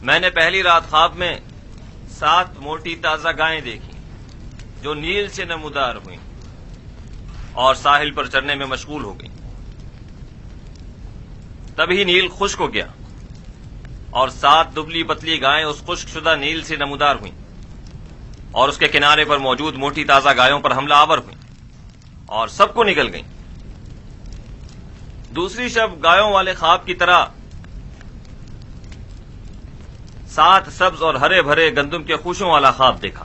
میں نے پہلی رات خواب میں 7 موٹی تازہ گائیں دیکھی جو نیل سے نمودار ہوئیں اور ساحل پر چرنے میں مشغول ہو گئیں۔ تبھی نیل خشک ہو گیا اور 7 دبلی پتلی گائیں اس خشک شدہ نیل سے نمودار ہوئیں اور اس کے کنارے پر موجود موٹی تازہ گایوں پر حملہ آور ہوئیں اور سب کو نگل گئیں۔ دوسری شب گایوں والے خواب کی طرح 7 سبز اور ہرے بھرے گندم کے خوشوں والا خواب دیکھا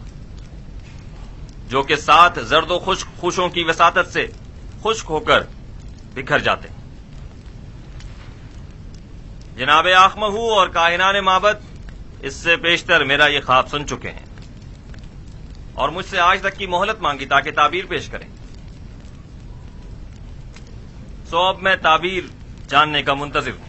جو کہ 7 زرد و خشک خوشوں کی وساطت سے خشک ہو کر بکھر جاتے ہیں۔ جناب آخمہو اور کاہنان معبد اس سے پیشتر میرا یہ خواب سن چکے ہیں اور مجھ سے آج تک کی مہلت مانگی تاکہ تعبیر پیش کریں۔ سو اب میں تعبیر جاننے کا منتظر ہوں۔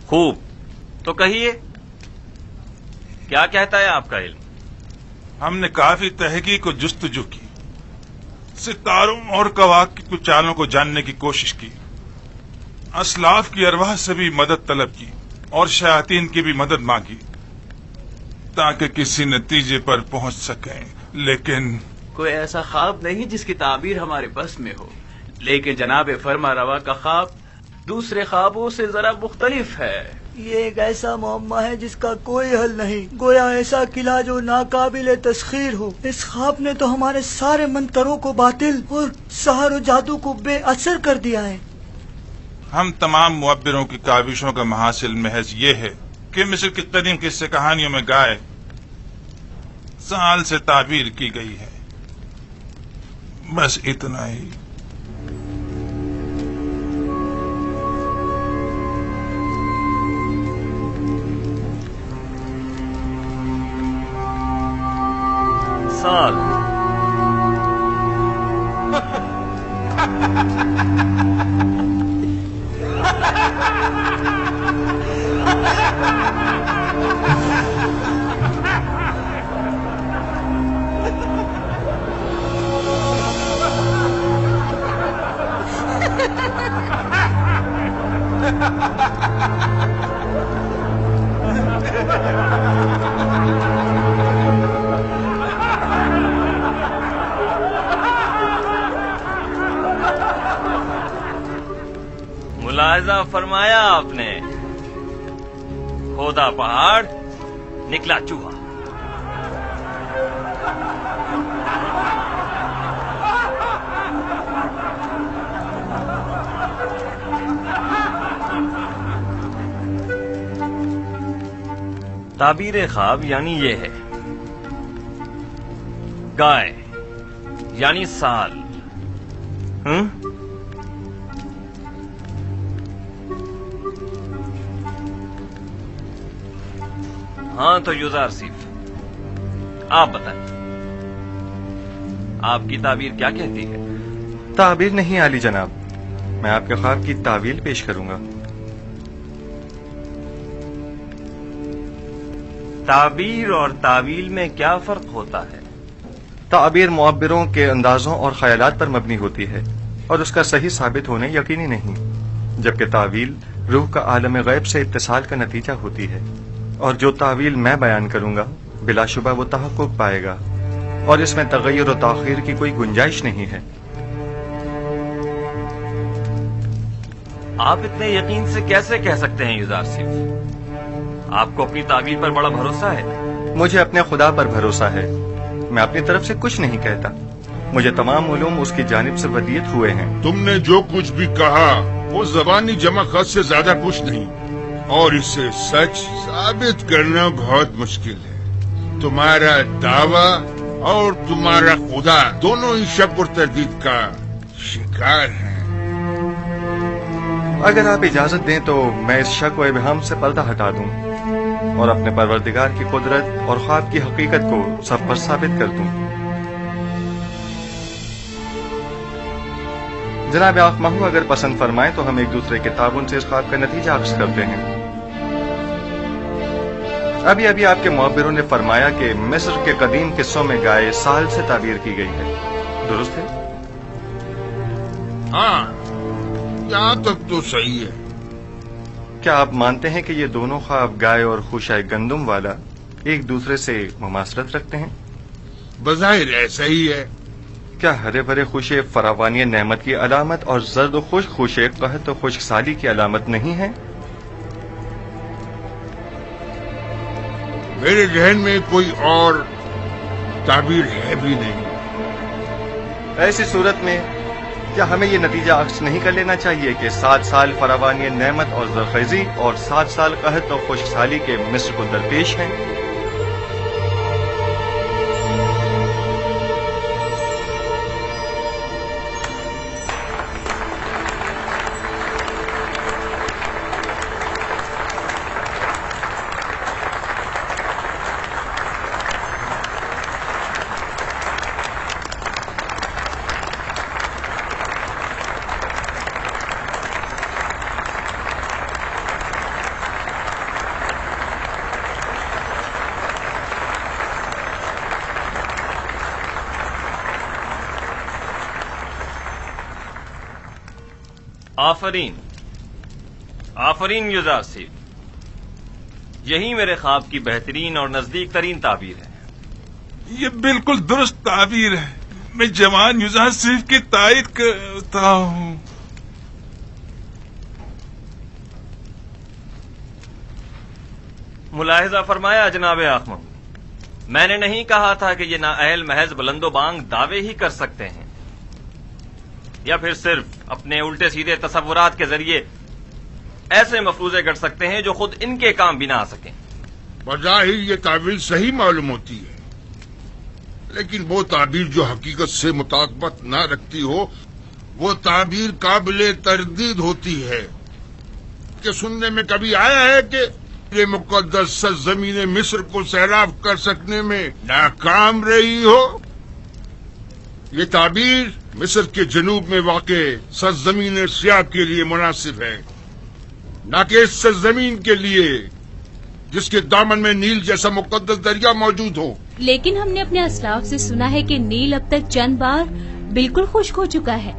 خوب، تو کہیے کیا کہتا ہے آپ کا علم؟ ہم نے کافی تحقیق و جستجو کی، ستاروں اور کواکب کی چالوں کو جاننے کی کوشش کی، اسلاف کی ارواح سے بھی مدد طلب کی اور شیاطین کی بھی مدد مانگی تاکہ کسی نتیجے پر پہنچ سکیں، لیکن کوئی ایسا خواب نہیں جس کی تعبیر ہمارے بس میں ہو۔ لیکن جناب فرما روا کا خواب دوسرے خوابوں سے ذرا مختلف ہے۔ یہ ایک ایسا معمہ ہے جس کا کوئی حل نہیں، گویا ایسا قلعہ جو ناقابل تسخیر ہو۔ اس خواب نے تو ہمارے سارے منتروں کو باطل اور سحر و جادو کو بے اثر کر دیا ہے۔ ہم تمام معبروں کی کاوشوں کا محاصل محض یہ ہے کہ مصر کی قدیم قصے کہانیوں میں گائے سال سے تعبیر کی گئی ہے، بس اتنا ہی۔ سال ملاحظہ فرمایا آپ نے، کھودا پہاڑ نکلا چوہا۔ تعبیر خواب یعنی یہ ہے गाय यानी साल। हाँ तो युजारसिफ, आप बताएं, आपकी ताबीर क्या कहती है? ताबीर नहीं आली जनाब, मैं आपके ख्वाब की तावील पेश करूंगा। ताबीर और तावील में क्या फर्क होता है? ताबीर मुअब्बिरों के अंदाजों और ख्यालात पर मबनी होती है और उसका सही साबित होने यकीनी नहीं, जबकि तावील रूह का आलम गैब से इत्तिसाल का नतीजा होती है, और जो तावील मैं बयान करूंगा बिलाशुबा वो तहक्कुक पाएगा और इसमें तगय्युर और ताखीर की कोई गुंजाइश नहीं है। आप इतने यकीन से कैसे कह सकते हैं युजारसिफ? आपको अपनी ताबीर पर बड़ा भरोसा है। मुझे अपने खुदा पर भरोसा है, मैं अपनी तरफ से कुछ नहीं कहता, मुझे तमाम उलूम उसकी जानिब से वदीयत हुए हैं। तुमने जो कुछ भी कहा वो ज़बानी जमा खत से ज्यादा कुछ नहीं, और इसे सच साबित करना बहुत मुश्किल है। तुम्हारा दावा और तुम्हारा खुदा दोनों ही शक और तरदीद का शिकार हैं। अगर आप इजाजत दें तो मैं इस शक व इबहम से पर्दा हटा दूं और अपने परवरदिगार की कुदरत और ख्वाब की हकीकत को सब पर साबित कर दूं। जनाब आखमाहू अगर पसंद फरमाएं तो हम एक दूसरे के ताबुन से इस ख्वाब का नतीजा अक्स करते हैं। अभी अभी आपके मुअब्बिरों ने फरमाया कि मिस्र के कदीम किस्सों में गाय साल से ताबीर की गई है, दुरुस्त है? हाँ, यहाँ तक तो सही है। क्या आप मानते हैं कि ये दोनों ख्वाब गाय और खुशाए गंदुम वाला एक दूसरे से मुमासरत रखते हैं? बज़ाहिर ऐसा ही है। क्या हरे भरे खुशे फरावानी नेमत की अलामत और जर्द खुश खुशे कहत और खुश्क साली की अलामत नहीं है? मेरे जहन में कोई और ताबीर है भी नहीं। ऐसी सूरत में क्या हमें ये नतीजा अक्स नहीं कर लेना चाहिए कि 7 साल फरावानी नेमत और जरखेजी और 7 साल कहत और खुश्क साली के मिस्र को दरपेश हैं? आफरीन, आफरीन युजारसिफ, यही मेरे ख्वाब की बेहतरीन और नजदीक तरीन ताबीर है। ये बिल्कुल दुरुस्त ताबीर है। मैं जवान युजारसिफ की तायद करता हूँ। मुलाहिजा फरमाया जनाब आखमम, मैंने नहीं कहा था कि ये नाअहल महज बुलंदो बांग दावे ही कर सकते हैं या फिर सिर्फ अपने उल्टे सीधे तसव्वुरात के जरिए ऐसे मफरूजे गढ़ सकते हैं जो खुद इनके काम भी ना आ सकें। बज़ाहिर ये ताबीर सही मालूम होती है, लेकिन वो ताबीर जो हकीकत से मुताबिकत न रखती हो वो ताबीर काबिले तरदीद होती है। कि सुनने में कभी आया है कि ये मुकद्दस सरज़मीन मिस्र को सैराब कर सकने में नाकाम रही हो? ये ताबीर मिस्र के जनूब में वाक़े सरज़मीन सियाब के लिए मुनासिब है, न कि इस सरज़मीन के लिए जिसके दामन में नील जैसा मुकद्दस दरिया मौजूद हो। लेकिन हमने अपने असलाफ से सुना है कि नील अब तक चंद बार बिल्कुल खुश्क हो चुका है,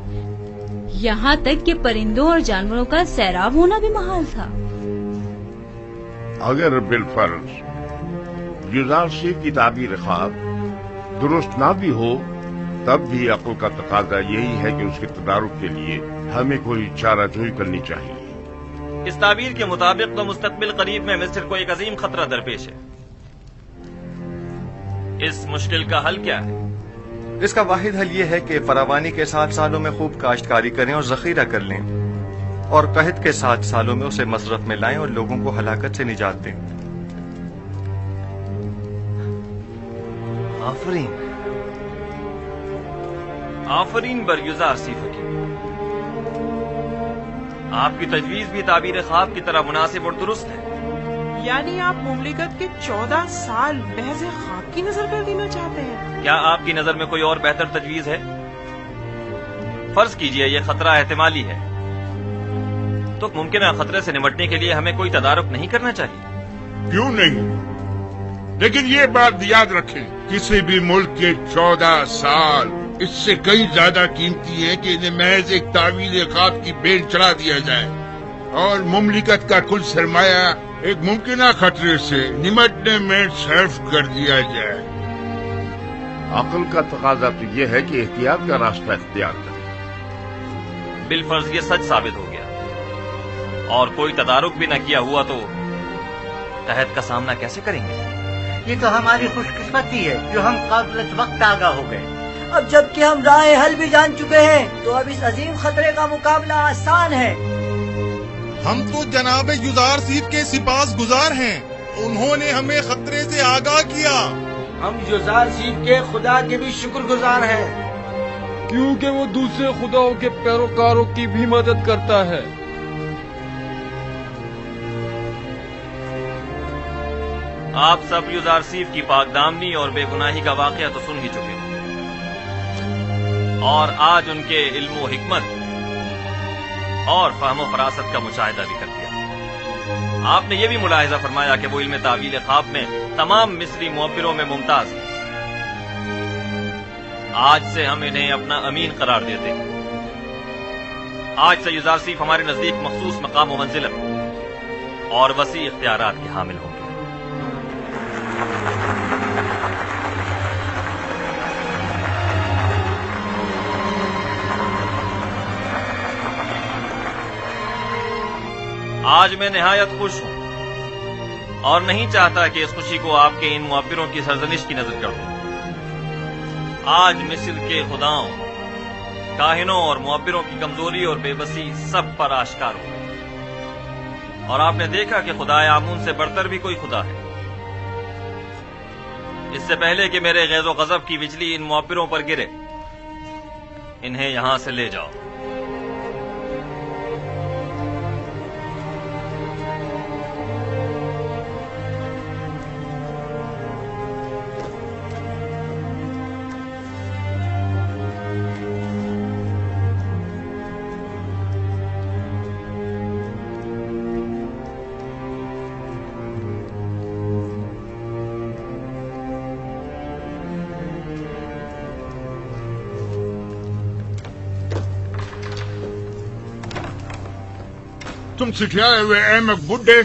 यहाँ तक कि परिंदों और जानवरों का सैराब होना भी महाल था। अगर बिलफर्ज युजारसिफ की ताबीर ख्वाब दुरुस्त ना भी हो, तब भी अक्ल का तकाजा यही है कि उसके तदारुक के लिए हमें कोई चाराजोई करनी चाहिए। इस ताबीर के मुताबिक तो मुस्तकबिल करीब में मिस्र को एक अजीम खतरा दरपेश है। इस मुश्किल का हल क्या है? इसका वाहिद हल ये है कि फरावानी के 7 सालों में खूब काश्तकारी करें और जखीरा कर लें, और कहत के 7 सालों में उसे मसरफ में लाएं और लोगों को हलाकत से निजात दें। आफरीन, آفرین بر یزار سی حکیم، آپ کی تجویز بھی تعبیر خواب کی طرح مناسب اور درست ہے۔ یعنی آپ مملکت کے 14 سال محض خواب کی نظر کر دینا چاہتے ہیں؟ کیا آپ کی نظر میں کوئی اور بہتر تجویز ہے؟ فرض کیجئے یہ خطرہ احتمالی ہے، تو ممکنہ خطرے سے نمٹنے کے لیے ہمیں کوئی تدارک نہیں کرنا چاہیے؟ کیوں نہیں؟ لیکن یہ بات یاد رکھیں، کسی بھی ملک کے 14 سال اس سے کئی زیادہ قیمتی ہیں کہ انہیں محض ایک تعویل خواب کی بین چڑھا دیا جائے اور مملکت کا کل سرمایہ ایک ممکنہ خطرے سے نمٹنے میں صرف کر دیا جائے۔ عقل کا تقاضا تو یہ ہے کہ احتیاط کا راستہ اختیار کریں۔ بالفرض یہ سچ ثابت ہو گیا اور کوئی تدارک بھی نہ کیا ہوا تو قحط کا سامنا کیسے کریں گے؟ یہ تو ہماری خوش قسمتی ہے جو ہم قبل وقت آگاہ ہو گئے۔ اب جب کہ ہم راہ حل بھی جان چکے ہیں تو اب اس عظیم خطرے کا مقابلہ آسان ہے۔ ہم تو جناب یزار سیف کے سپاس گزار ہیں، انہوں نے ہمیں خطرے سے آگاہ کیا۔ ہم یزار سیف کے خدا کے بھی شکر گزار ہیں، کیونکہ وہ دوسرے خداؤں کے پیروکاروں کی بھی مدد کرتا ہے۔ آپ سب یزار سیف کی پاک دامنی اور بے گناہی کا واقعہ تو سن ہی چکے ہوں، اور آج ان کے علم و حکمت اور فہم و فراست کا مشاہدہ بھی کر دیا۔ آپ نے یہ بھی ملاحظہ فرمایا کہ وہ علم تعویل خواب میں تمام مصری معبروں میں ممتاز ہیں۔ آج سے ہم انہیں اپنا امین قرار دیتے ہیں۔ آج سے یزار سیف ہمارے نزدیک مخصوص مقام و منزلت اور وسیع اختیارات کے حامل ہوں گے۔ آج میں نہایت خوش ہوں اور نہیں چاہتا کہ اس خوشی کو آپ کے ان معبروں کی سرزنش کی نظر کر دوں۔ آج مصر کے خداؤں، کاہنوں اور معبروں کی کمزوری اور بے بسی سب پر آشکار ہو گئی، اور آپ نے دیکھا کہ خدائے آمون سے بڑھتر بھی کوئی خدا ہے۔ اس سے پہلے کہ میرے غیظ و غضب کی بجلی ان معبروں پر گرے، انہیں یہاں سے لے جاؤ۔ تم سکھلائے ہوئے احمق بڈھے،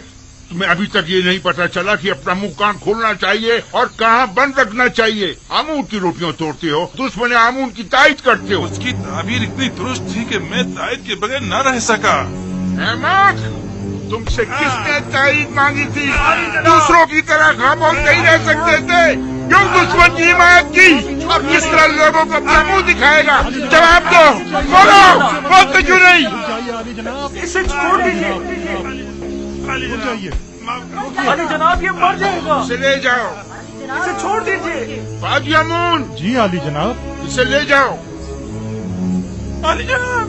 تمہیں ابھی تک یہ نہیں پتا چلا کہ اپنا منہ کان کھولنا چاہیے اور کہاں بند رکھنا چاہیے۔ آمون کی روٹیاں توڑتے ہو، دشمن آمون کی تائید کرتے ہو۔ اس کی تعبیر اتنی درست تھی کہ میں تائید کے بغیر نہ رہ سکا۔ احمق، تم سے کس نے تائید مانگی تھی؟ دوسروں کی طرح خاموش نہیں رہ سکتے تھے، کیوں دشمن کی حمایت کی؟ اب کس طرح لوگوں کو اپنا منہ دکھائے گا؟ جواب دو، بولو، بولتے کیوں نہیں؟ اسے چھوڑ دیجیے علی جناب، یہ مر جائے گا۔ اسے لے جاؤ، اسے چھوڑ دیجیے۔ باجی امون، جی علی جناب۔ اسے لے جاؤ۔ علی جناب،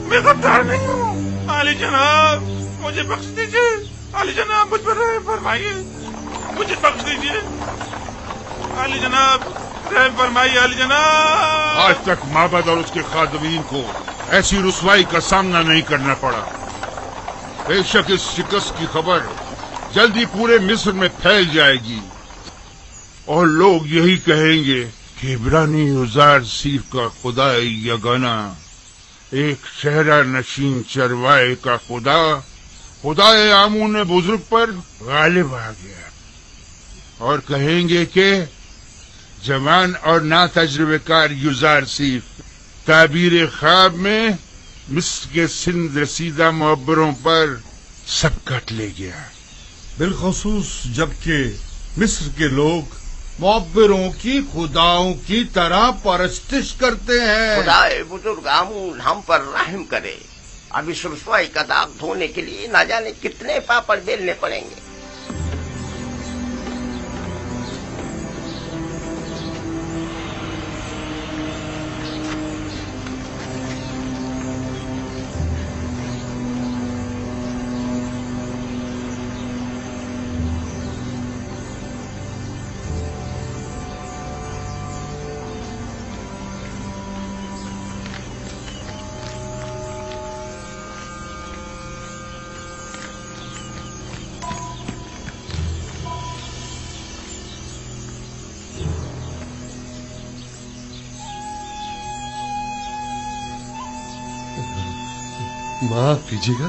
میں غدار نہیں ہوں۔ علی جناب، مجھے بخش دیجیے۔ علی جناب، مجھ پر رحم فرمائیے، مجھے بخش دیجیے۔ علی جناب، رحم فرمائیے۔ علی جناب، آج تک معبد اور اس کے خادمین کو ایسی رسوائی کا سامنا نہیں کرنا پڑا۔ بے شک اس شکست کی خبر جلدی پورے مصر میں پھیل جائے گی اور لوگ یہی کہیں گے کہ عبرانی یزار سیف کا خدا یگانہ، ایک صحرا نشین چروائے کا خدائے آمون بزرگ پر غالب آ گیا، اور کہیں گے کہ جوان اور نا تجربے کار یزار سیف تعبیر خواب میں مصر کے سندھ رسیدہ معبروں پر سبقت لے گیا، بالخصوص جبکہ مصر کے لوگ معبروں کی خداؤں کی طرح پرستش کرتے ہیں۔ خدائے بزرگ آمون ہم پر رحم کرے۔ اب اس رسوائی کا داغ دھونے کے لیے نہ جانے کتنے پاپڑ بیلنے پڑیں گے۔ माफ कीजिएगा,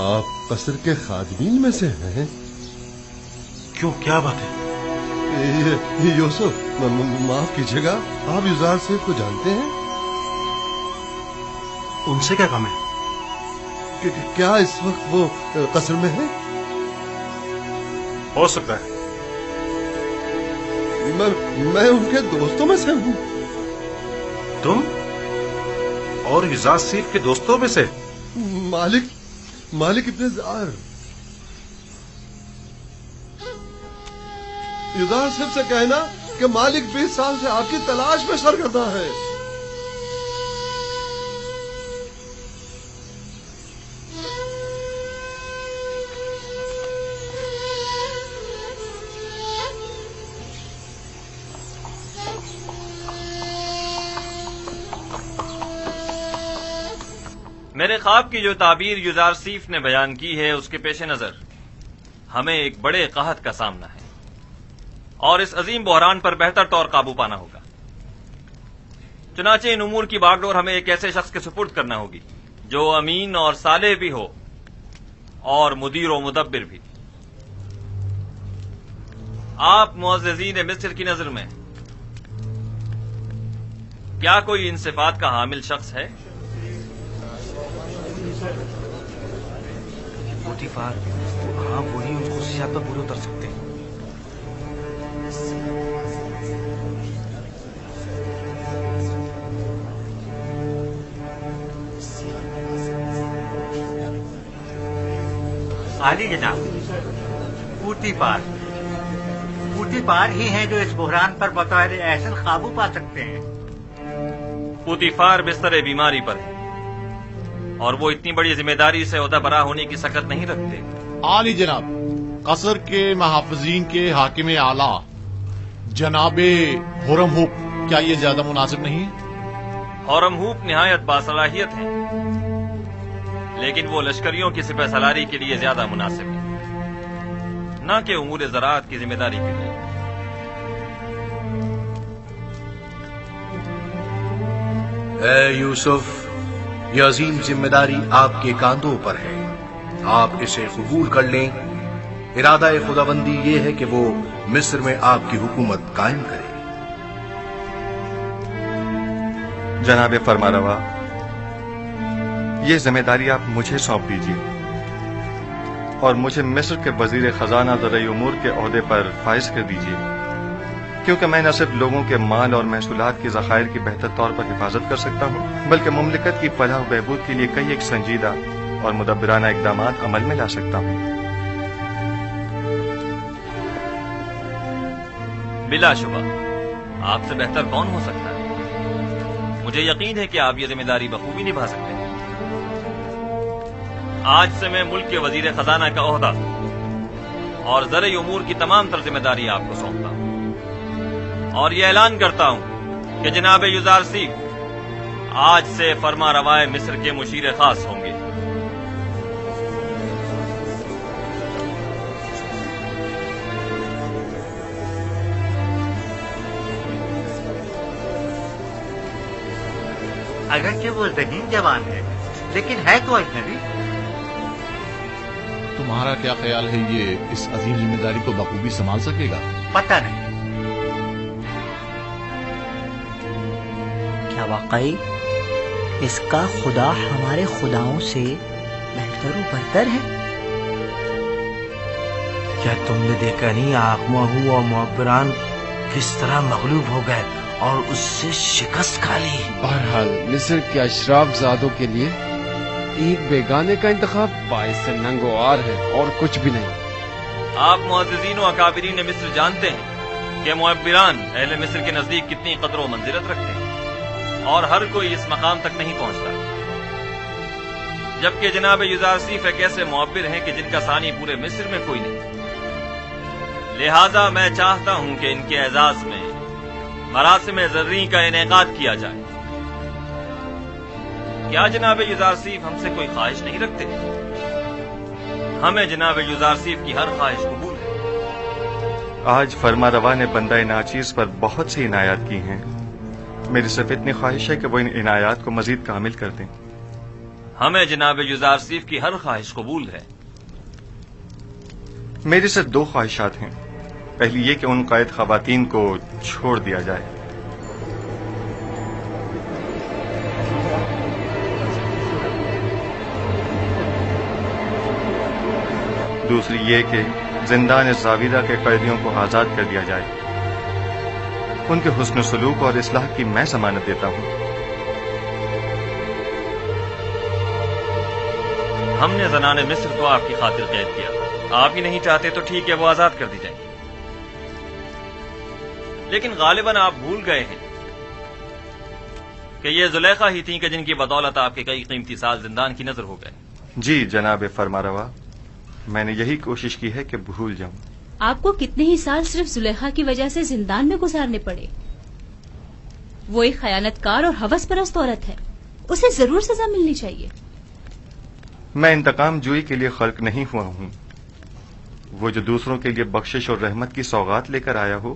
आप कसर के खादमीन में से हैं? क्यों, क्या बात है? यूसुफ, माफ कीजिएगा, आप युजार सेठ को जानते हैं? उनसे क्या काम है? क्या इस वक्त वो कसर में है? हो सकता है। मैं उनके दोस्तों में से हूँ। तुम और युजार सेठ के दोस्तों में से? मालिक इब्ने जार। युजार सेठ से कहना कि मालिक 20 साल से आपकी तलाश में सरगर्दा है। मेरे ख्वाब की जो ताबीर युजार सीफ ने बयान की है, उसके पेश नजर हमें एक बड़े कहत का सामना है और इस अजीम बहरान पर बेहतर तौर काबू पाना होगा। चुनाचे इन उमूर की बागडोर हमें एक ऐसे शख्स के सुपुर्द करना होगी जो अमीन और सालेह भी हो और मुदीर व मुदब्बिर भी। आप मुअज़्ज़िज़ीन मिस्र की नजर में क्या कोई इन सिफात का हामिल शख्स है? पोतीफार, हाँ, वही उन खुशियात पर पूरे उतर सकते हैं। आली जनाब, पूतीफार ही हैं जो इस बुहरान पर बतौर एहसन काबू पा सकते हैं। पूतीफार बिस्तर बीमारी पर है और वो इतनी बड़ी जिम्मेदारी से ओहदा बरा होने की सकत नहीं रखते। आली जनाब, कसर के महाफिजीन के हाकिम आला जनाबे हुरमहूप, क्या ये ज्यादा मुनासिब नहीं है? हुरमहूप निहायत बासलाहियत है, लेकिन वो लश्करियों की सिपह सलारी के लिए ज्यादा मुनासिब है, न कि उमूर ज़राअत की जिम्मेदारी के लिए। ए यूसुफ, यह अजीम जिम्मेदारी आपके कांधों पर है, आप इसे कबूल कर लें। इरादा खुदाबंदी ये है कि वो मिस्र में आपकी हुकूमत कायम करे। जनाब फरमारवा, ये जिम्मेदारी आप मुझे सौंप दीजिए और मुझे मिस्र के वजीर खजाना ज़राई उमूर के ओहदे पर फाइज कर दीजिए, क्योंकि मैं न सिर्फ लोगों के माल और महसूलात की ज़खायर की बेहतर तौर पर हिफाजत कर सकता हूँ, बल्कि मुमलिकत की फलाह व बहबूद के लिए कई एक संजीदा और मुदब्बिराना इक़दामात अमल में ला सकता हूँ। बिलाशुबा आपसे बेहतर कौन हो सकता है। मुझे यकीन है कि आप ये जिम्मेदारी बखूबी निभा सकते हैं। आज से मैं मुल्क के वजीर खजाना का ओहदा और ज़राई उमूर की तमाम तर जिम्मेदारी आपको सौंपता हूँ और ये ऐलान करता हूँ कि जनाब युजार सीफ आज से फरमा रवाए मिस्र के मुशीर खास होंगे। अगरचे वो ज़हीन जवान है, लेकिन है तो अजनबी। तुम्हारा क्या ख्याल है, ये इस अजीम जिम्मेदारी को बखूबी संभाल सकेगा? पता नहीं। क्या वाकई इसका खुदा हमारे खुदाओं से बेहतर व बरतर है? क्या तुमने देखा नहीं आखमाहू और मुअब्बरान किस तरह मगलूब हो गए और उससे शिकस्त खा ली। बहरहाल मिस्र के अशराफ ज़ादों के लिए एक बेगाने का इंतखाब बाइस नंगोआर है और कुछ भी नहीं। आप मुअज़्ज़िज़ीन व अकाबिरीन मिस्र जानते हैं कि मुअब्बिरान अहले मिस्र के नजदीक कितनी कदर व मंजिलत रखते हैं और हर कोई इस मकाम तक नहीं पहुंचता, जबकि जनाब युजार सीफ एक ऐसे मुअब्बिर हैं कि जिनका सानी पूरे मिस्र में कोई नहीं। लिहाजा मैं चाहता हूं कि इनके एजाज में मरासिम ज़र्री का इनेकाद किया जाए। क्या जनाब युजार सीफ हमसे कोई ख्वाहिश नहीं रखते? हमें जनाब युजार सीफ की हर ख्वाहिश कबूल है। आज फरमा रवा ने बंदा नाचीज पर बहुत सी इनायात की हैं। मेरी सिर्फ इतनी ख्वाहिश है कि वो इन इनायात को मजीद कामिल कर दें। हमें जनाब युजारसीफ की हर ख्वाहिश कबूल है। मेरे से 2 ख्वाहिशात हैं। पहली ये कि उन कैद खवातीन को छोड़ दिया जाए। दूसरी ये कि जिंदान ज़ाविरा के कैदियों को आजाद कर दिया जाए। उनके हुस्न सलूक और इस्लाह की मैं जमानत देता हूं। हमने ज़नाने मिस्र को आपकी खातिर कैद किया। आप ही नहीं चाहते तो ठीक है, वो आजाद कर दी जाएंगी। लेकिन गालिबन आप भूल गए हैं कि ये जुलेखा ही थी कि जिनकी बदौलत आपके कई कीमती साल जिंदान की नजर हो गए। जी जनाब फरमारवा, मैंने यही कोशिश की है कि भूल जाऊं। आपको कितने ही साल सिर्फ जुलेखा की वजह से जिंदान में गुजारने पड़े। वो एक खयानतकार और हवस परस्त औरत है, उसे जरूर सजा मिलनी चाहिए। मैं इंतकाम जोई के लिए खल्क नहीं हुआ हूं। वो जो दूसरों के लिए बख्शिश और रहमत की सौगात लेकर आया हो,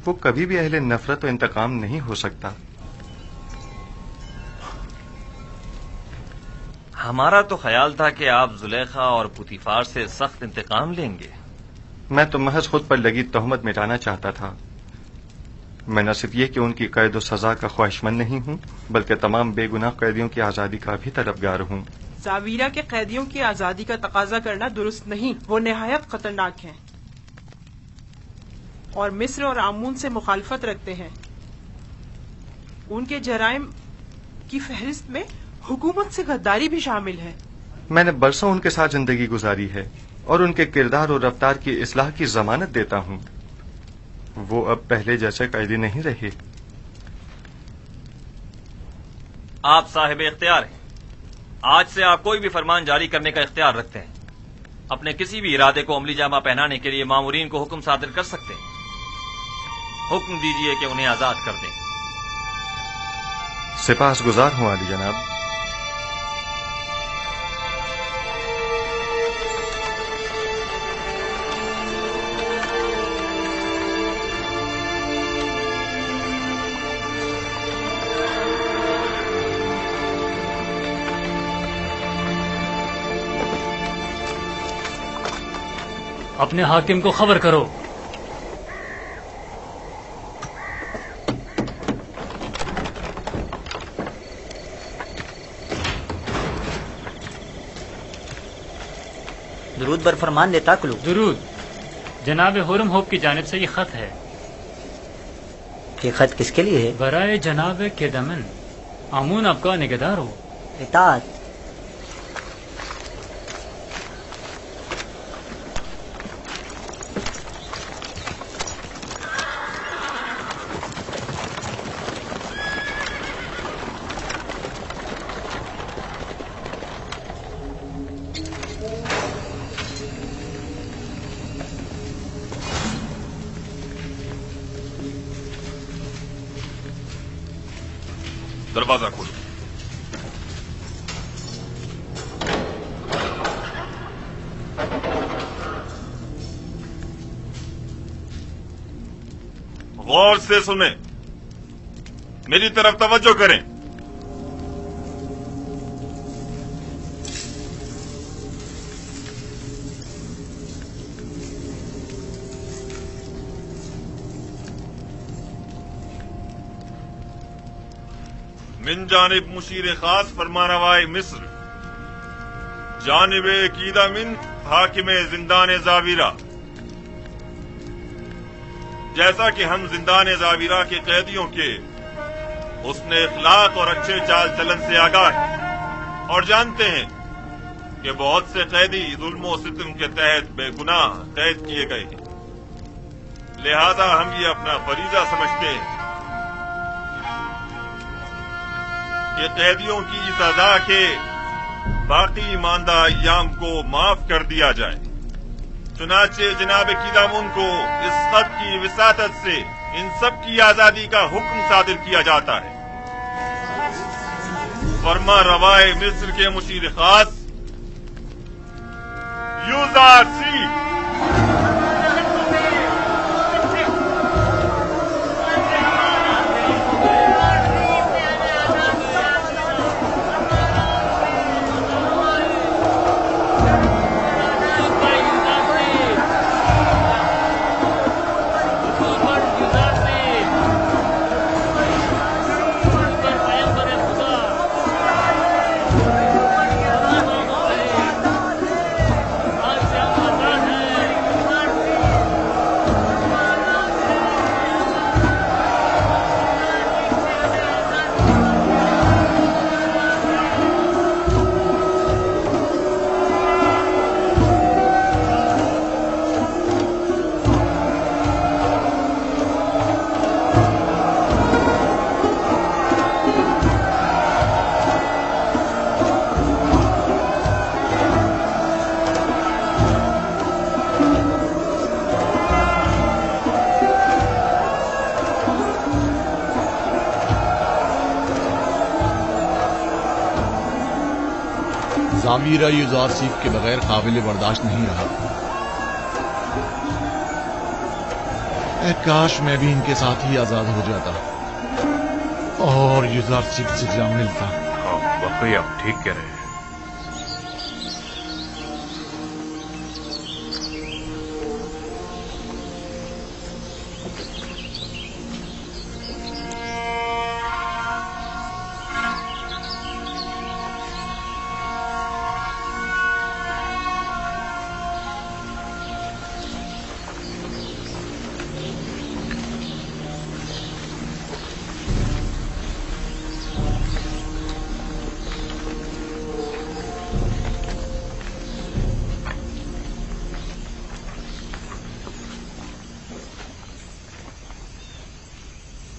वो कभी भी अहले नफरत और इंतकाम नहीं हो सकता। हमारा तो ख्याल था कि आप जुलेखा और पुतीफार से सख्त इंतकाम लेंगे। मैं तो महज खुद पर लगी तोहमत मिटाना चाहता था। मैं न सिर्फ ये कि उनकी कैद और सजा का ख्वाहिशमंद नहीं हूं, बल्कि तमाम बेगुनाह कैदियों की आजादी का भी तलबगार हूं। ज़ावीरा के कैदियों की आजादी का तकाजा करना दुरुस्त नहीं, वो निहायत खतरनाक हैं और मिस्र और आमून से मुखालफत रखते हैं। उनके जराइम की फहरिस्त में हुकूमत से गद्दारी भी शामिल है। मैंने बरसों उनके साथ जिंदगी गुजारी है और उनके किरदार और रफ्तार की इस्लाह की जमानत देता हूं। वो अब पहले जैसे कैदी नहीं रहे। आप साहिब इख्तियार हैं। आज से आप कोई भी फरमान जारी करने का इख्तियार रखते हैं। अपने किसी भी इरादे को अमली जामा पहनाने के लिए मामूरीन को हुक्म सादिर कर सकते हैं। हुक्म दीजिए कि उन्हें आजाद कर दें। सिपाहसगुजार हूं आली जनाब। अपने हाकिम को खबर करो। दुरूद बर फरमान देता कुलू। दुरूद। जनाब हुरम होप की जानिब से ये खत है। ये खत किसके लिए है? बराए जनाब के दमन, आमून आपका निगहदार हो। इताअत। दरवाजा खोलो। गौर से सुने, मेरी तरफ तवज्जो करें। मिन जानिब मुशीर खास फरमानवाए मिस्र, जानिब कीदा मिन हाकिम जिंदान ज़ावीरा। जैसा कि हम जिंदान ज़ावीरा के कैदियों के उसने इखलाक और अच्छे चाल चलन से आगाह हैं और जानते हैं कि बहुत से कैदी जुल्म और सितम के तहत बेगुनाह कैद किए गए हैं। लिहाजा हम ये अपना फरीजा समझते हैं कि कैदियों की सजा के बाकी मानदा अय्याम को माफ कर दिया जाए। चुनाचे जनाब कीदामुन को इस खत की विसातत से इन सब की आजादी का हुक्म सादिर किया जाता है। फरमा रवाए मिस्र के मुशीर खास यूजारसी। तामीरा युजारसीफ के बगैर काबिल बर्दाश्त नहीं रहा। काश मैं भी इनके साथ ही आजाद हो जाता और युजारसीफ से जा मिलता। वाकई आप ठीक कह रहे हैं।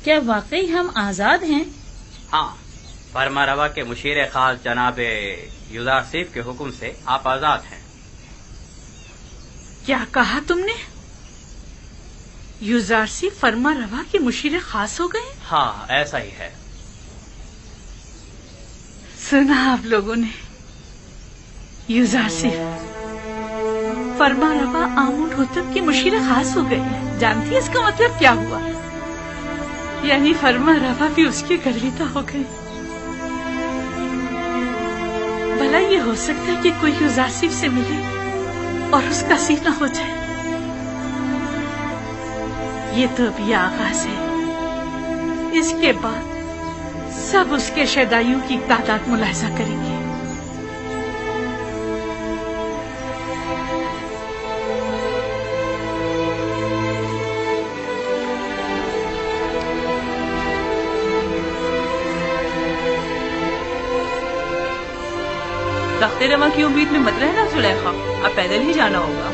क्या वाकई हम आजाद हैं? हाँ, फरमा रवा के मुशीर खास जनाब युजारसीफ के हुक्म से आप आजाद हैं। क्या कहा तुमने? युजारसीफ फरमा रवा के मुशीर खास हो गए? हाँ, ऐसा ही है। सुना आप लोगों ने? युजारसीफ फरमा रवा आमुन होतब के मुशीर खास हो गए। जानती है इसका मतलब क्या हुआ? यानी फरमा रवा भी उसके गर्विता हो गए। भला ये हो सकता है कि कोई युजारसीफ से मिले और उसका सीना हो जाए? ये तो अभी आगाज है। इसके बाद सब उसके शैदाइयों की तादाद मुलाहिजा करेंगे। तख्ते रवा की उम्मीद में मत रहना जुलेखा, अब पैदल ही जाना होगा।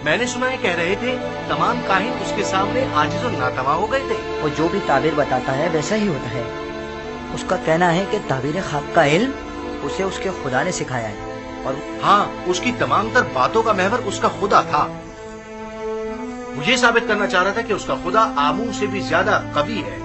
मैंने सुना है कह रहे थे तमाम काहिन उसके सामने आजिज और नातवा हो गए थे। वो जो भी ताबीर बताता है वैसा ही होता है। उसका कहना है कि ताबीर ख्वाब का इल्म उसे उसके खुदा ने सिखाया है और हाँ, उसकी तमाम तर बातों का महवर उसका खुदा था। मुझे साबित करना चाह रहा था कि उसका खुदा आमू से भी ज्यादा कवी है।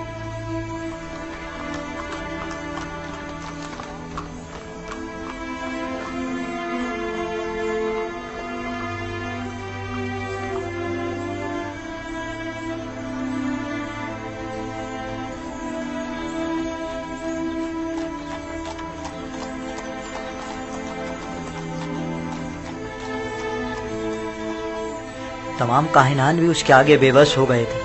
तमाम काहिनान भी उसके आगे बेबस हो गए थे।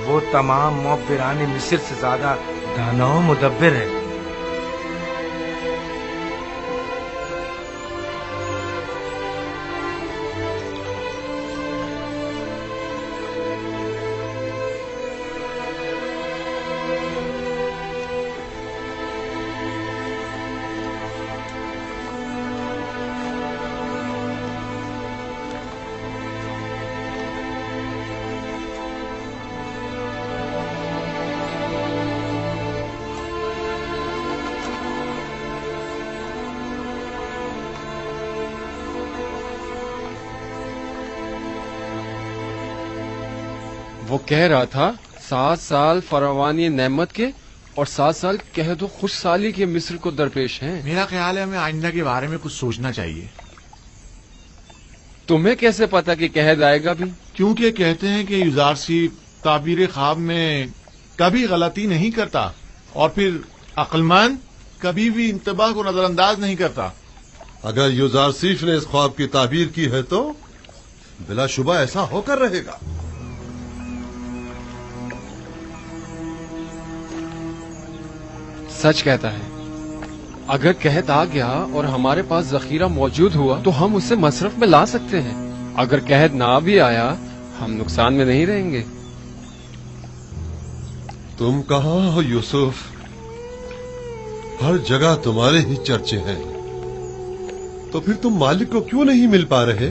वो तमाम मुअब्बिरान मिस्र से ज्यादा दाना और मुदब्बिर है। वो कह रहा था 7 साल फरावानी नेमत के और 7 साल कह दो खुशहाली के मिस्र को दरपेश हैं। मेरा ख्याल है हमें आइंदा के बारे में कुछ सोचना चाहिए। तुम्हें कैसे पता कि कहद आएगा भी? क्योंकि कहते हैं कि युजारसीफ ताबीर ख्वाब में कभी गलती नहीं करता और फिर अक्लमंद कभी भी इंतबाह को नजरअंदाज नहीं करता। अगर युजारसीफ ने इस ख्वाब की ताबीर की है तो बिलाशुबा ऐसा होकर रहेगा। सच कहता है। अगर कहत आ गया और हमारे पास जखीरा मौजूद हुआ तो हम उसे मसरफ में ला सकते हैं। अगर कहत ना भी आया हम नुकसान में नहीं रहेंगे। तुम कहाँ हो यूसुफ? हर जगह तुम्हारे ही चर्चे हैं। तो फिर तुम मालिक को क्यों नहीं मिल पा रहे?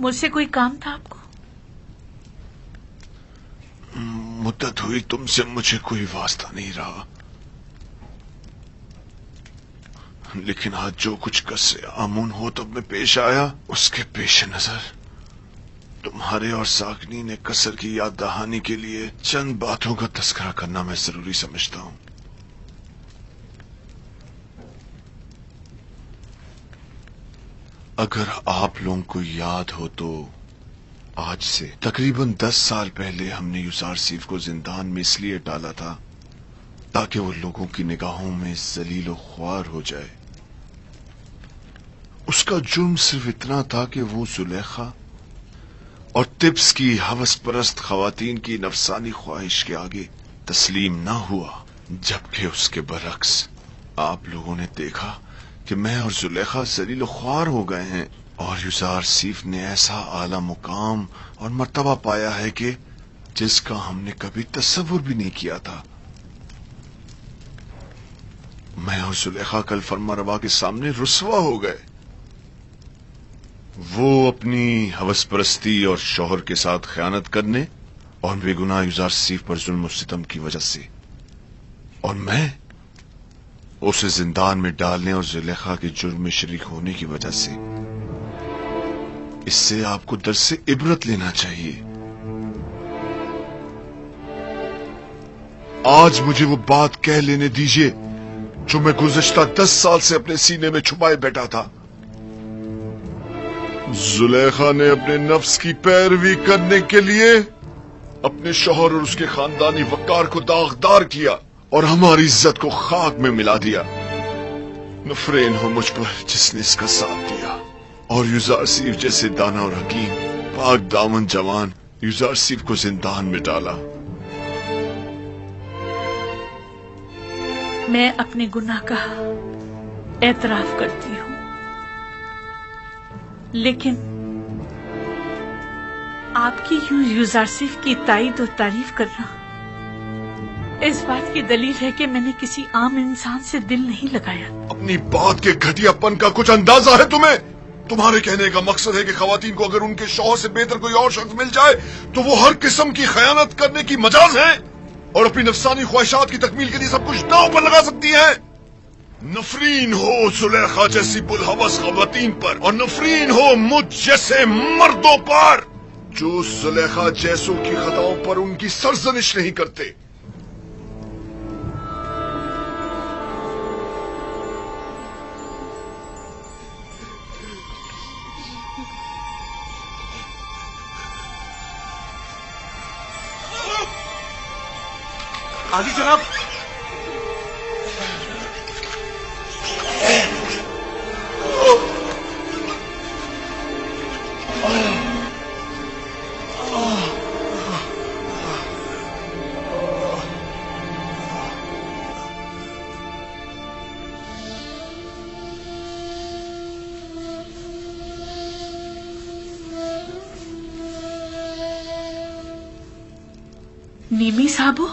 मुझसे कोई काम था आपको? मुद्दत हुई तुमसे मुझे कोई वास्ता नहीं रहा, लेकिन आज जो कुछ कस्से आमून हो तब में पेश आया, उसके पेश नजर तुम्हारे और साकनी ने कसर की याद दहानी के लिए चंद बातों का तस्करा करना मैं जरूरी समझता हूं। अगर आप लोगों को याद हो तो आज से तकरीबन 10 साल पहले हमने युजार सीफ को जिंदान में इसलिए डाला था ताकि वो लोगों की निगाहों में जलील ख्वार हो जाए। उसका जुर्म सिर्फ इतना था कि वो जुलेखा और तिब्स की हवस परस्त खवातीन की नफसानी ख्वाहिश के आगे तस्लीम ना हुआ, जबकि उसके बरक्स आप लोगों ने देखा कि मैं और जुलेखा जलील ख्वार हो गए हैं और युजार सीफ ने ऐसा आला मुकाम और मर्तबा पाया है कि जिसका हमने कभी तस्वुर भी नहीं किया था। मैं और जुलेखा कल फरमा रवा के सामने रुस्वा हो गए। वो अपनी हवस परस्ती और शौहर के साथ खयानत करने और बेगुनाह युजार सीफ पर जुल्म और सितम की वजह से, और मैं उसे जिंदान में डालने और जुलेखा के जुर्म में शरीक होने की वजह से। इससे आपको दर्स से इबरत लेना चाहिए। आज मुझे वो बात कह लेने दीजिए जो मैं गुज़श्ता 10 साल से अपने सीने में छुपाए बैठा था। जुलेखा ने अपने नफ्स की पैरवी करने के लिए अपने शौहर और उसके खानदानी वकार को दागदार किया और हमारी इज्जत को खाक में मिला दिया। नफरेन हो मुझ पर जिसने इसका साथ दिया, और युजार सीफ जैसे दाना और हकीम पाक दामन जवान युजार सीफ को जिंदान में डाला। मैं अपने गुनाह का एतराफ करती हूँ, लेकिन आपकी यूं युजार सीफ की तारीफ और तारीफ करना इस बात की दलील है कि मैंने किसी आम इंसान से दिल नहीं लगाया। अपनी बात के घटियापन का कुछ अंदाजा है तुम्हें? तुम्हारे कहने का मकसद है कि खवातीन को अगर उनके शौहर से बेहतर कोई और शख्स मिल जाए तो वो हर किस्म की खयानत करने की मजाज है और अपनी नफसानी ख्वाहिशात की तकमील के लिए सब कुछ दांव पर लगा सकती है। नफरीन हो जुलेखा जैसी बुलहवस खवातीन पर, और नफरीन हो मुझ जैसे मर्दों पर जो जुलेखा जैसों की खताओं पर उनकी सरजनिश नहीं करते। आगे जनाब। नीमी साहबो।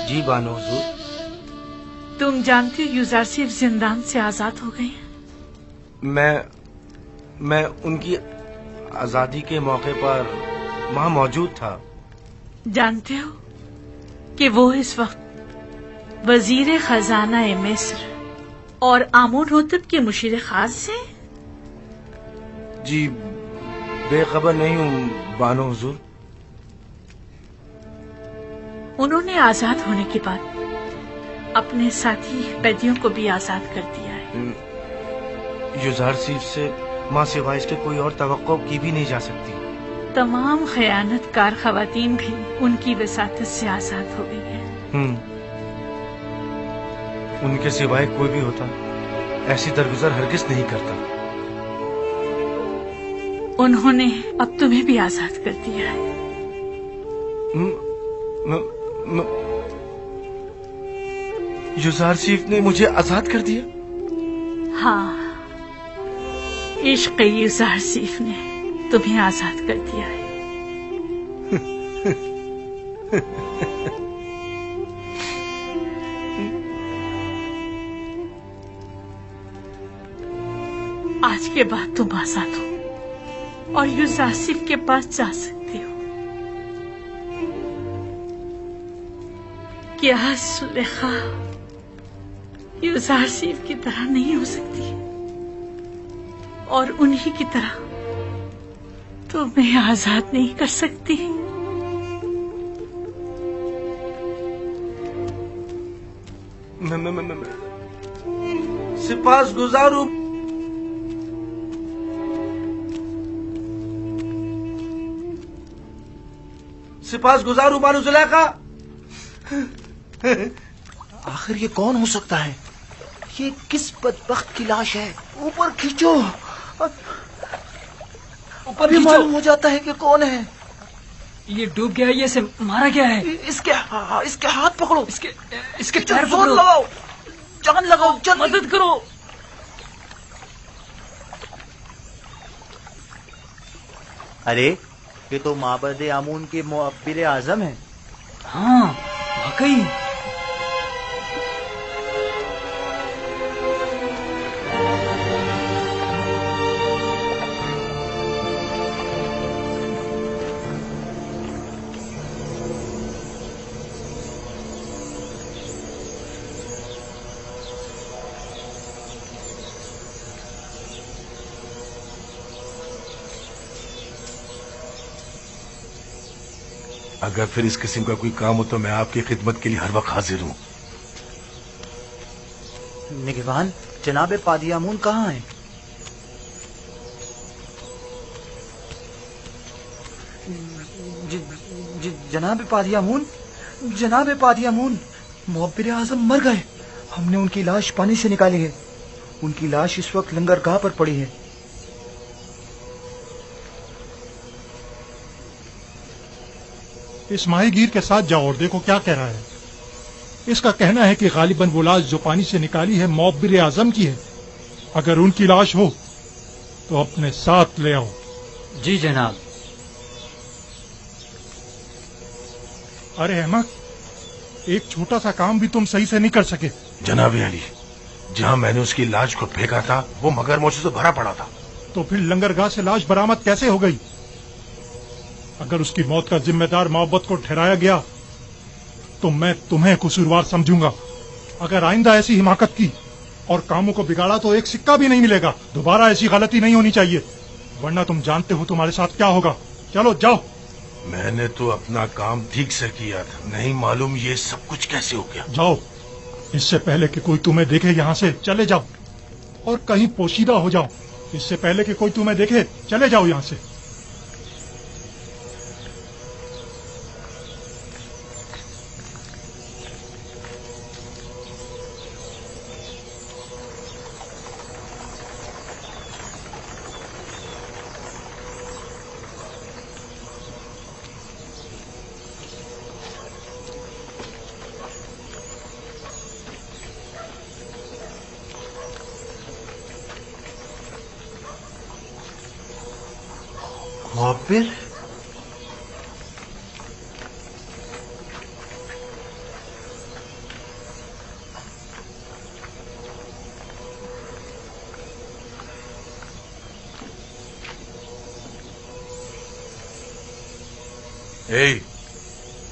जी बानो हुजूर। तुम जानते हो युजार सीफ जिंदान से आजाद हो गए हैं। मैं उनकी आजादी के मौके पर वहां मौजूद था। जानते हो कि वो इस वक्त वजीर खजाना मिस्र और आमून होतब के मुशीर खास हैं? जी बेखबर नहीं हूँ बानो हुजूर। उन्होंने आजाद होने के बाद अपने साथी कैदियों को भी आजाद कर दिया है। युजार सीफ से मां सिवाय इसके कोई और तवक्को की भी नहीं जा सकती। तमाम खयानतकार खवातीन भी उनकी वसातत से आजाद हो गई है। उनके सिवाय कोई भी होता ऐसी दरगुजर हरगिज नहीं करता। उन्होंने अब तुम्हें भी आजाद कर दिया है। युजार सीफ ने मुझे आजाद कर दिया? हाँ, इश्क युजार सीफ ने तुम्हें आजाद कर दिया है। आज के बाद तुम आजाद हो और यूसुफ के पास जा सकते हो। क्या सुलेखा यूसुफ की तरह नहीं हो सकती और उन्हीं की तरह तुम्हें आजाद नहीं कर सकती। सिपास गुजारू बानु जुलेखा। आखिर ये कौन हो सकता है? ये किस बदबख्त की लाश है? ऊपर खींचो, ऊपर भी मालूम हो जाता है कि कौन है। ये डूब गया है, ये इसे मारा गया है। इसके हाथ पकड़ो, इसके पैर जोर पकड़ो, लगाओ, जान लगाओ, मदद करो। अरे ये तो माबद आमून के मुअब्बिर आजम है। हाँ वाकई। अगर फिर इस किस्म का कोई काम हो तो मैं आपकी खिदमत के लिए हर वक्त हाजिर हूँ। निगहबान, जनाब पादियामून कहाँ हैं? जनाब पादियामून, मुअब्बिर आजम मर गए। हमने उनकी लाश पानी से निकाली है। उनकी लाश इस वक्त लंगरगाह पर पड़ी है। इस माहीगीर के साथ जाओ और देखो क्या कह रहा है। इसका कहना है कि गालिबन वो लाश जो पानी से निकाली है मुअब्बिर आजम की है। अगर उनकी लाश हो तो अपने साथ ले आओ। जी जनाब। अरे अहमद, एक छोटा सा काम भी तुम सही से नहीं कर सके। जनाब अली, जहाँ मैंने उसकी लाश को फेंका था वो मगरमच्छों से भरा पड़ा था। तो फिर लंगरगाह से लाश बरामद कैसे हो गई? अगर उसकी मौत का जिम्मेदार मोहब्बत को ठहराया गया तो मैं तुम्हें कसूरवार समझूंगा। अगर आइंदा ऐसी हिमाकत की और कामों को बिगाड़ा तो एक सिक्का भी नहीं मिलेगा। दोबारा ऐसी गलती नहीं होनी चाहिए, वरना तुम जानते हो तुम्हारे साथ क्या होगा। चलो जाओ। मैंने तो अपना काम ठीक से किया था, नहीं मालूम ये सब कुछ कैसे हो गया। जाओ, इससे पहले कि कोई तुम्हें देखे यहाँ से चले जाओ और कहीं पोशीदा हो जाओ। इससे पहले कि कोई तुम्हें देखे चले जाओ यहाँ से। मुअब्बिर,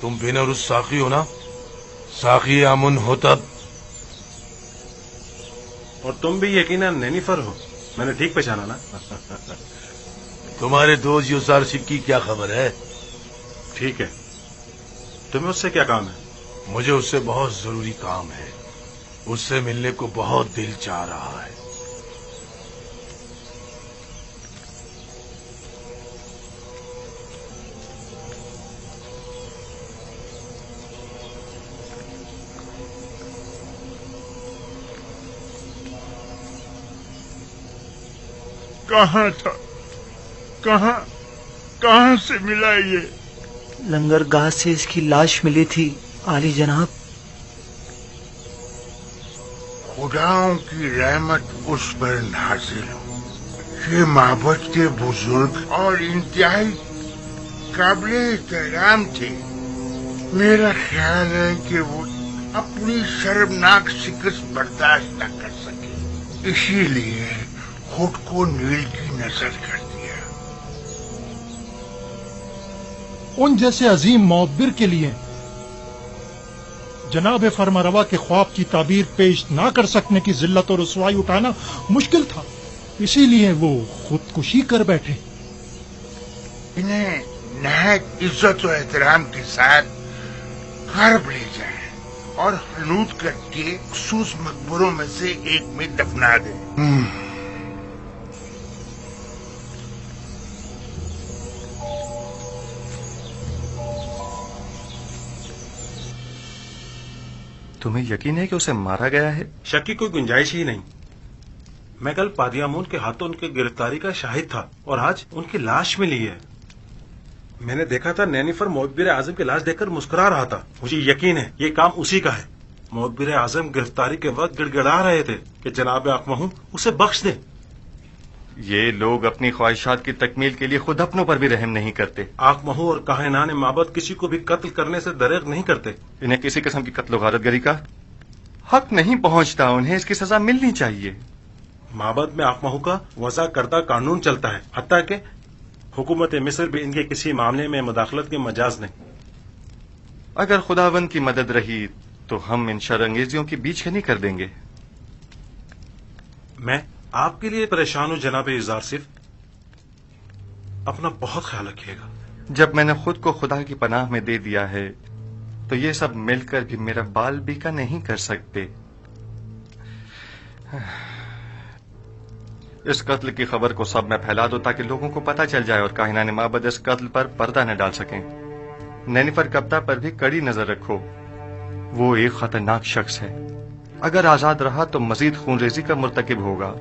तुम बेनरुस साखी हो ना? साखी आमुन हो तब। और तुम भी यकीनन नेनिफर हो, मैंने ठीक पहचाना ना? तुम्हारे दोस्त यूसुफ की क्या खबर है? ठीक है, तुम्हें उससे क्या काम है? मुझे उससे बहुत जरूरी काम है। उससे मिलने को बहुत दिल चाह रहा है। कहाँ था? कहाँ से मिला ये? लंगरगाह से इसकी लाश मिली थी आली जनाब। खुदाओं की रहमत उस पर नाजिल हो। ये माबद के बुजुर्ग और इंतहाई काबिल एहतराम थे। मेरा ख्याल है कि वो अपनी शर्मनाक शिकस्त बर्दाश्त न कर सके, इसीलिए खुद को नील की नजर कर दिया। उन जैसे अजीम मुअब्बिर के लिए जनाब फरमारवा के ख्वाब की ताबीर पेश ना कर सकने की जिल्लत और रुसवाई उठाना मुश्किल था, इसीलिए वो खुदकुशी कर बैठे। इन्हें नहायत इज्जत और एहतराम के साथ हर्ब ले जाएं और हनूद करके मखसूस मकबरों में से एक में दफना दें। तुम्हें यकीन है कि उसे मारा गया है? शक की कोई गुंजाइश ही नहीं। मैं कल पादियामून के हाथों उनकी गिरफ्तारी का शाहिद था और आज उनकी लाश मिली है। मैंने देखा था नैनीफर मुअब्बिर आजम की लाश देखकर मुस्कुरा रहा था। मुझे यकीन है ये काम उसी का है। मुअब्बिर आजम गिरफ्तारी के वक्त गिड़गिड़ा रहे थे कि जनाब आकमहू उसे बख्श दे। ये लोग अपनी ख्वाहिशात की तकमील के लिए खुद अपनों पर भी रहम नहीं करते। आकमहू और काहिनान माबद किसी को भी कत्ल करने से दरेग नहीं करते। इन्हें किसी किस्म की कत्ल गारतगरी का हक नहीं पहुंचता, उन्हें इसकी सजा मिलनी चाहिए। माबद में आकमहू का वज़ा करदा कानून चलता है, हत्ता कि हुकूमत मिस्र भी इनके किसी मामले में मुदाखलत के मजाज नहीं। अगर खुदावंद की मदद रही तो हम इन शरंगेजियों की बीचकनी कर देंगे। मैं आपके लिए परेशान हूं जनाब इज़ार सिर्फ। अपना बहुत ख्याल रखिएगा। जब मैंने खुद को खुदा की पनाह में दे दिया है तो ये सब मिलकर भी मेरा बाल बीका नहीं कर सकते। इस कत्ल की खबर को सब में फैला दो ताकि लोगों को पता चल जाए और काहिनान माबद इस कत्ल पर पर्दा न डाल सकें। नैनीफर कप्ता पर भी कड़ी नजर रखो, वो एक खतरनाक शख्स है। अगर आजाद रहा तो मजीद खूनरेजी का मुर्तकिब होगा।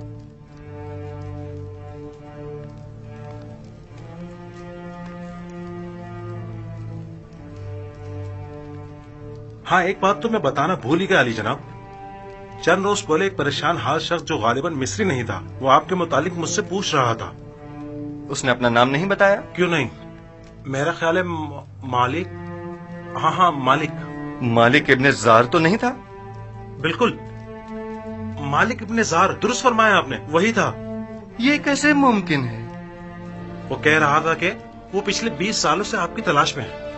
हाँ, एक बात तो मैं बताना भूल ही गया अली जनाब। चंद रोज पहले एक परेशान हाल शख्स जो गालिबन मिस्री नहीं था, वो आपके मुतालिक मुझसे पूछ रहा था। उसने अपना नाम नहीं बताया? क्यों नहीं, मेरा ख्याल है मालिक। हाँ, मालिक इब्ने जार तो नहीं था? बिल्कुल, मालिक इब्ने जार, दुरुस्त फरमाया आपने, वही था। ये कैसे मुमकिन है? वो कह रहा था कि वो पिछले 20 सालों से आपकी तलाश में है।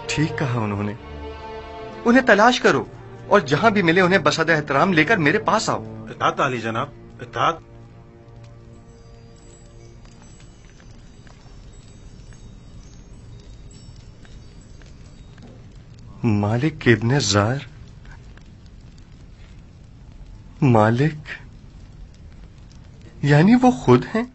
ठीक कहा उन्होंने। उन्हें तलाश करो और जहां भी मिले उन्हें बसद एहतराम लेकर मेरे पास आओ। इताअत अली जनाब, इताअत। मालिक इब्ने जार, मालिक यानी वो खुद हैं?